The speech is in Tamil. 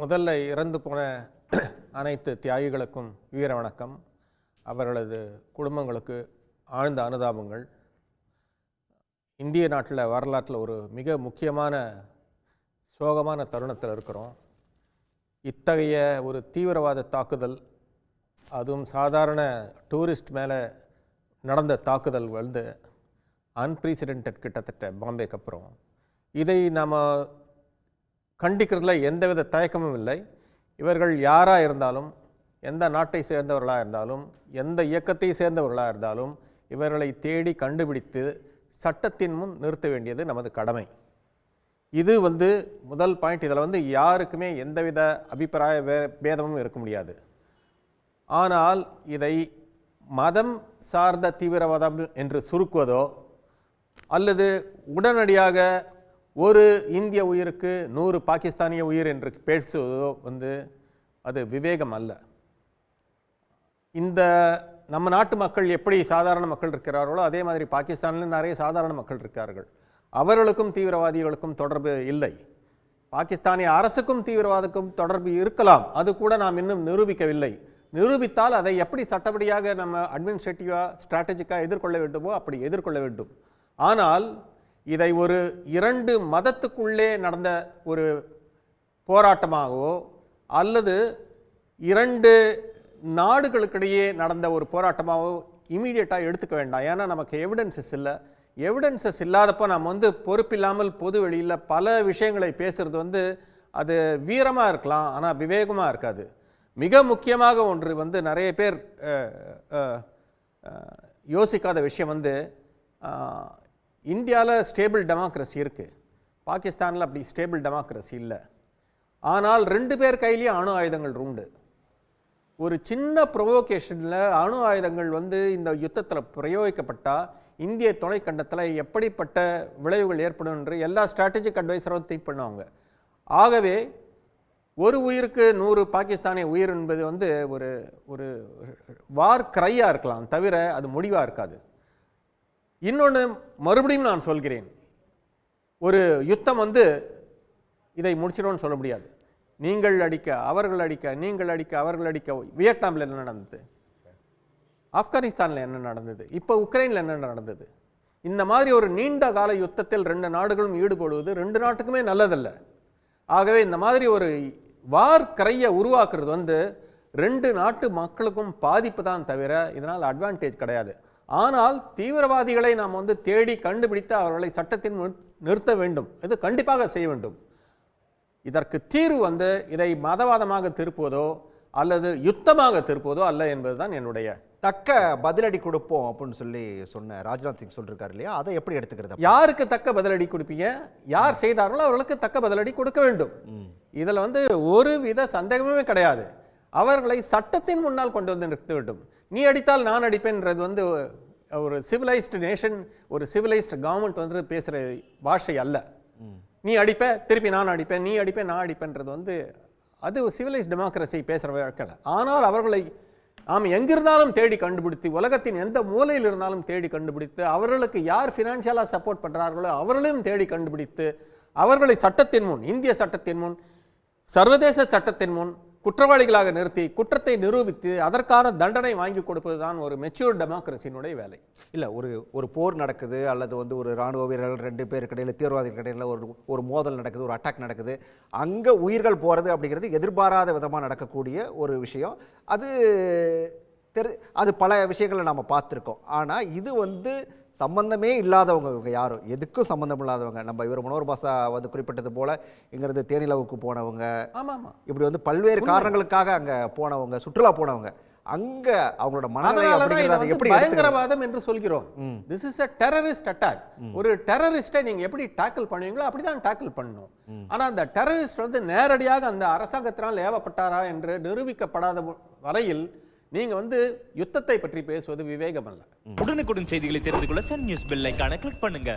முதல்ல இறந்து போன அனைத்து தியாகிகளுக்கும் வீர வணக்கம். அவர்களது குடும்பங்களுக்கு ஆழ்ந்த அனுதாபங்கள். இந்திய நாட்டில் வரலாற்றில் ஒரு மிக முக்கியமான சோகமான தருணத்தில் இருக்கிறோம். இத்தகைய ஒரு தீவிரவாத தாக்குதல், அதுவும் சாதாரண டூரிஸ்ட் மேலே நடந்த தாக்குதல் வந்து அன்பிரசிடென்டட் கிட்டத்தட்ட பாம்பேக்கு அப்புறம். இதை நாம் கண்டிக்கிறதுல எந்தவித தயக்கமும் இல்லை. இவர்கள் யாராக இருந்தாலும், எந்த நாட்டை சேர்ந்தவர்களாக இருந்தாலும், எந்த இயக்கத்தை சேர்ந்தவர்களாக இருந்தாலும் இவர்களை தேடி கண்டுபிடித்து சட்டத்தின் முன் நிறுத்த வேண்டியது நமது கடமை. இது வந்து முதல் பாயிண்ட். இதில் யாருக்குமே எந்தவித அபிப்பிராய பேதமும் இருக்க முடியாது. ஆனால் இதை மதம் சார்ந்த தீவிரவாதம் என்று சுருக்குவதோ அல்லது உடனடியாக ஒரு இந்திய உயிருக்கு 100 பாகிஸ்தானிய உயிர் என்று பேசுவதோ அது விவேகம் அல்ல. இந்த நம்ம நாட்டு மக்கள் எப்படி சாதாரண மக்கள் இருக்கிறார்களோ அதே மாதிரி பாகிஸ்தானில் நிறைய சாதாரண மக்கள் இருக்கார்கள். அவர்களுக்கும் தீவிரவாதிகளுக்கும் தொடர்பு இல்லை. பாகிஸ்தானிய அரசுக்கும் தீவிரவாதத்துக்கும் தொடர்பு இருக்கலாம். அது கூட நாம் இன்னும் நிரூபிக்கவில்லை. நிரூபித்தால் அதை எப்படி சட்டப்படியாக நம்ம அட்மினிஸ்ட்ரேட்டிவாக ஸ்ட்ராட்டஜிக்காக எதிர்கொள்ள வேண்டுமோ அப்படி எதிர்கொள்ள வேண்டும். ஆனால் இதை ஒரு 2 மதத்துக்குள்ளே நடந்த ஒரு போராட்டமாகவோ அல்லது 2 நாடுகளுக்கிடையே நடந்த ஒரு போராட்டமாகவோ இமீடியட்டாக எடுத்துக்க வேண்டாம். ஏன்னா நமக்கு எவிடன்சஸ் இல்லை. எவிடன்சஸ் இல்லாதப்போ நம்ம பொறுப்பில்லாமல் பொது வெளியில் பல விஷயங்களை பேசுகிறது அது வீரமாக இருக்கலாம், ஆனால் விவேகமாக இருக்காது. மிக முக்கியமாக ஒன்று நிறைய பேர் யோசிக்காத விஷயம் இந்தியாவில் ஸ்டேபிள் டெமோக்ரஸி இருக்குது, பாகிஸ்தானில் அப்படி ஸ்டேபிள் டெமோக்ரஸி இல்லை. ஆனால் 2 பேர் கையிலேயும் அணு ஆயுதங்கள் உண்டு. ஒரு சின்ன ப்ரொவோகேஷனில் அணு ஆயுதங்கள் இந்த யுத்தத்தில் பிரயோகிக்கப்பட்டால் இந்திய துணைக்கண்டத்தில் எப்படிப்பட்ட விளைவுகள் ஏற்படும் என்று எல்லா ஸ்ட்ராட்டஜிக் அட்வைசரும் திங்க் பண்ணுவாங்க. ஆகவே ஒரு உயிருக்கு 100 பாகிஸ்தானிய உயிர் என்பது ஒரு ஒரு வார் கிரையாக இருக்கலாம், தவிர அது முடிவாக இருக்காது. இன்னொன்று மறுபடியும் நான் சொல்கிறேன், ஒரு யுத்தம் இதை முடிச்சிடும்னு சொல்ல முடியாது. நீங்கள் அடிக்க அவர்கள் அடிக்க, நீங்கள் அடிக்க அவர்கள் அடிக்க. வியட்நாமில் என்ன நடந்தது, ஆப்கானிஸ்தானில் என்ன நடந்தது, இப்போ உக்ரைனில் என்ன நடந்தது. இந்த மாதிரி ஒரு நீண்ட கால யுத்தத்தில் 2 நாடுகளும் ஈடுபடுவது 2 நாட்டுக்குமே நல்லதல்ல. ஆகவே இந்த மாதிரி ஒரு வார் கரையை உருவாக்குறது 2 நாட்டு மக்களுக்கும் பாதிப்பு தான், தவிர இதனால் அட்வான்டேஜ் கிடையாது. ஆனால் தீவிரவாதிகளை நாம் தேடி கண்டுபிடித்து அவர்களை சட்டத்தின் நிறுத்த வேண்டும். இது கண்டிப்பாக செய்ய வேண்டும். இதற்கு தீர்வு இதை மதவாதமாக திருப்புவதோ அல்லது யுத்தமாக திருப்புவதோ அல்ல என்பதுதான் என்னுடைய. தக்க பதிலடி கொடுப்போம் அப்படின்னு சொன்ன ராஜ்நாத் சிங் சொல்லிருக்காரு இல்லையா, அதை எப்படி எடுத்துக்கிறது? யாருக்கு தக்க பதிலடி கொடுப்பீங்க? யார் செய்தார்களோ அவர்களுக்கு தக்க பதிலடி கொடுக்க வேண்டும். இதில் ஒரு வித சந்தேகமே கிடையாது. அவர்களை சட்டத்தின் முன்னால் கொண்டு நிறுத்த வேண்டும். நீ அடித்தால் நான் அடிப்பேன்றது ஒரு சிவிலைஸ்டு நேஷன், ஒரு சிவிலைஸ்டு கவர்மெண்ட் பேசுகிற பாஷை அல்ல. நீ அடிப்ப, திருப்பி நான் அடிப்பேன், நீ அடிப்பேன், நான் அடிப்பேன்றது அது சிவிலைஸ்ட் டெமோக்ரஸி பேசுகிற வழக்கில். ஆனால் அவர்களை நாம் எங்கிருந்தாலும் தேடி கண்டுபிடித்து, உலகத்தின் எந்த மூலையில் இருந்தாலும் தேடி கண்டுபிடித்து, அவர்களுக்கு யார் ஃபினான்ஷியலாக சப்போர்ட் பண்ணுறார்களோ அவர்களையும் தேடி கண்டுபிடித்து அவர்களை சட்டத்தின் முன், இந்திய சட்டத்தின் முன், சர்வதேச சட்டத்தின் முன் குற்றவாளிகளாக நிறுத்தி குற்றத்தை நிரூபித்து அதற்கான தண்டனை வாங்கி கொடுப்பது தான் ஒரு மெச்சூர் டெமோக்ரஸியினுடைய வேலை. இல்லை, ஒரு போர் நடக்குது அல்லது ஒரு இராணுவ வீரர்கள் 2 பேருக்கு இடையில், தீவிரவாதிகளுக்கு இடையில் ஒரு மோதல் நடக்குது, ஒரு அட்டாக் நடக்குது. அங்கே உயிர்கள் போகிறது அப்படிங்கிறது எதிர்பாராத விதமாக நடக்கக்கூடிய ஒரு விஷயம். அது பல விஷயங்களை நம்ம பார்த்துருக்கோம். ஆனால் இது சம்பந்தமே இல்லாதவங்க, யாரும் எதுக்கும் சம்பந்தம் இல்லாதவங்க. நம்ம இவர் மனோர் பாசா குறிப்பிட்டது போல இங்கிருந்து தேனிலவுக்கு போனவங்க, இப்படி பல்வேறு காரணங்களுக்காக அங்கே போனவங்க, சுற்றுலா போனவங்க, அங்க அவங்களோட மனநிலை எப்படி பயங்கரவாதம் என்று சொல்கிறோம். This is a terrorist attack. ஒரு டெரரிஸ்டை நீங்க எப்படி டாக்கிள் பண்ணுவீங்களோ அப்படிதான் டாக்கிள் பண்ணணும். ஆனா அந்த டெரரிஸ்ட் நேரடியாக அந்த அரசாங்கத்தினால் ஏவப்பட்டாரா என்று நிரூபிக்கப்படாத வரையில் நீங்க யுத்தத்தை பற்றி பேசுவது விவேகம் அல்ல. உடனுக்குடன் செய்திகளை தெரிந்து கொள்ள சன் நியூஸ் பெல் ஐகானை கிளிக் பண்ணுங்க.